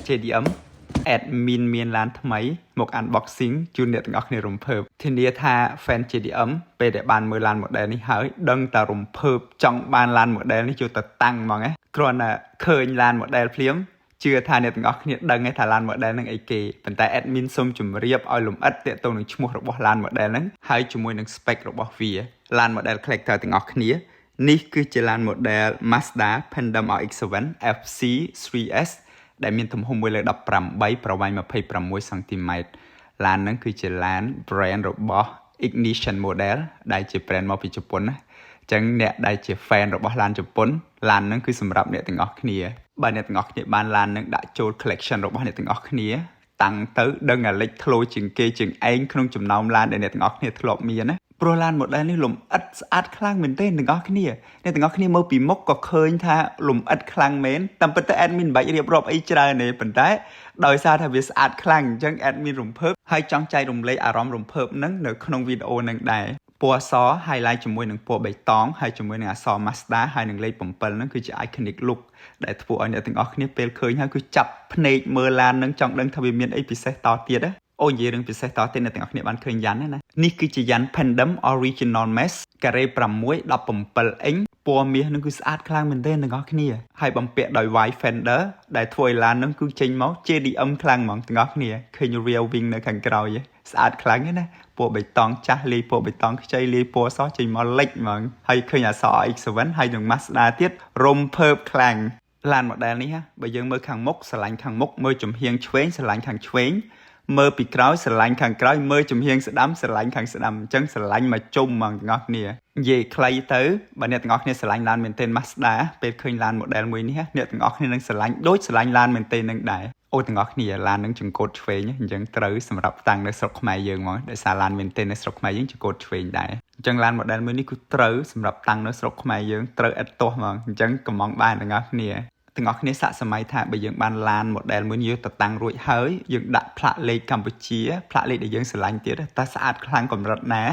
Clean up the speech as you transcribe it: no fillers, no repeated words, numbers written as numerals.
JDM admin មានឡានថ្មីមក unboxing ជូនអ្នកទាំងអស់គ្នារំភើបធានាថា fan JDM ពេលដែលបានមើលឡាន model នេះហើយដឹងតែរំភើបចង់បានឡាន model នេះយកទៅតាំងហ្មងណាគ្រាន់តែឃើញឡាន model ភ្លាមជឿថាអ្នកទាំងអស់គ្នាដឹងថាឡាន model ហ្នឹងអីគេប៉ុន្តែ admin សូមជម្រាបឲ្យលម្អិតទាក់ទងនឹងឈ្មោះរបស់ឡាន model ហ្នឹងហើយជាមួយនឹង spec របស់វាឡាន model collector ទាំងអស់គ្នានេះគឺជាឡាន model Mazda Pandem RX-7 FC 3S ដែលមានទំហំ1/18ប្រវែង26 សង់ទីម៉ែត្រឡានហ្នឹងគឺជាឡាន brand របស់ Ignition Model ដែលជា brand មកពីជប៉ុនណាអញ្ចឹងអ្នកដែលជា fan របស់ឡានជប៉ុនឡានហ្នឹងគឺសម្រាប់អ្នកទាំងអស់គ្នាបើអ្នកទាំងអស់គ្នាបានឡានហ្នឹងដាក់ចូល collection របស់អ្នកទាំងអស់គ្នាតាំងទៅដឹងអាលេចធ្លោជាងគេជាងឯងក្នុងចំណោមឡានដែលអ្នកទាំងអស់គ្នាធ្លាប់មានណាព្រោះឡាន model នេះលម្អិតស្អាតខ្លាំងមែនទេអ្នកទាំងអស់គ្នាអ្នកទាំងអស់គ្នាមើលពីមុខក៏ឃើញថាលម្អិតខ្លាំងមែនតាមពិតទៅ admin មិនបាច់រៀបរាប់អីច្រើនទេប៉ុន្តែដោយសារថាវាស្អាតខ្លាំងអញ្ចឹង admin រំភើបហើយចង់ចែករំលែកអារម្មណ៍រំភើបហ្នឹងនៅក្នុងវីដេអូហ្នឹងដែរពណ៌អស highlight ជាមួយនឹងពណ៌បៃតងហើយជាមួយនឹងអក្សរ Mazda ហើយនឹងលេខ7ហ្នឹងគឺជា iconic look ដែលធ្វើឲ្យអ្នកទាំងអស់គ្នាពេលឃើញហើយគឺចាប់ភ្នែកមើលឡានហ្នឹងចង់ដឹងថាវាមានអីពិសេសតទៀតណាអូនិយាយរឿងពិសេសតទៀតអ្នកទាំងអស់គ្នាបានឃើញយ៉ាន់ណានេះគឺជាយ៉ាន់ Pandem Original Mesh ការ៉េ6 17 inch ពណ៌មាសនឹងគឺស្អាតខ្លាំងមែនទែនទាំងអស់គ្នាហើយបំពាក់ដោយ wide fender ដែលធ្វើឲ្យឡាននឹងគឺចេញមក JDM ខ្លាំងហ្មងទាំងអស់គ្នាឃើញ rear wing នៅខាងក្រោយស្អាតខ្លាំងណាពណ៌បៃតងចាស់លាយពណ៌បៃតងខ្ចីលាយពណ៌សចេញមកលិចហ្មងហើយឃើញអក្សរ X7 ហើយនឹង Mazda ទៀតរំភើបខ្លាំងឡាន model នេះបើយើងមើលខាងមុខស្រឡាញ់ខាងមុខមើលចំហៀងឆ្វេងស្រឡាញ់ខាងឆ្វេងមើលពីក្រោយស្រឡាញ់ខាងក្រោយមើលចំហៀងស្ដាំស្រឡាញ់ខាងស្ដាំអញ្ចឹងស្រឡាញ់មកជុំហ្មងទាំងអស់គ្នានិយាយខ្លីទៅបើអ្នកទាំងអស់គ្នាស្រឡាញ់ឡានមែនទែន Mazda ពេលឃើញឡាន model មួយនេះអ្នកទាំងអស់គ្នានឹងស្រឡាញ់ដូចស្រឡាញ់ឡានមែនទែននឹងដែរអូទាំងអស់គ្នាឡាននឹងចង្កូតឆ្វេងអញ្ចឹងត្រូវសម្រាប់តាំងនៅស្រុកខ្មែរយើងហ្មងដោយសារឡានមែនទែននៅស្រុកខ្មែរយើងចង្កូតឆ្វេងដែរអញ្ចឹងឡាន model មួយនេះគឺត្រូវសម្រាប់តាំងនៅស្រុកខ្មែរយើងត្រូវឥតទាស់ហ្មងអញ្ចឹងកំងបានទាំងអស់គ្នាទាំងអស់គ្នាសាកសម័យថាបើយើងបានឡាន model មួយនេះយកទៅតាំងរួចហើយយើងដាក់ផ្លាកលេខកម្ពុជាផ្លាកលេខដែលយើងស្រឡាញ់ទៀតតែស្អាតខ្លាំងកម្រិតណា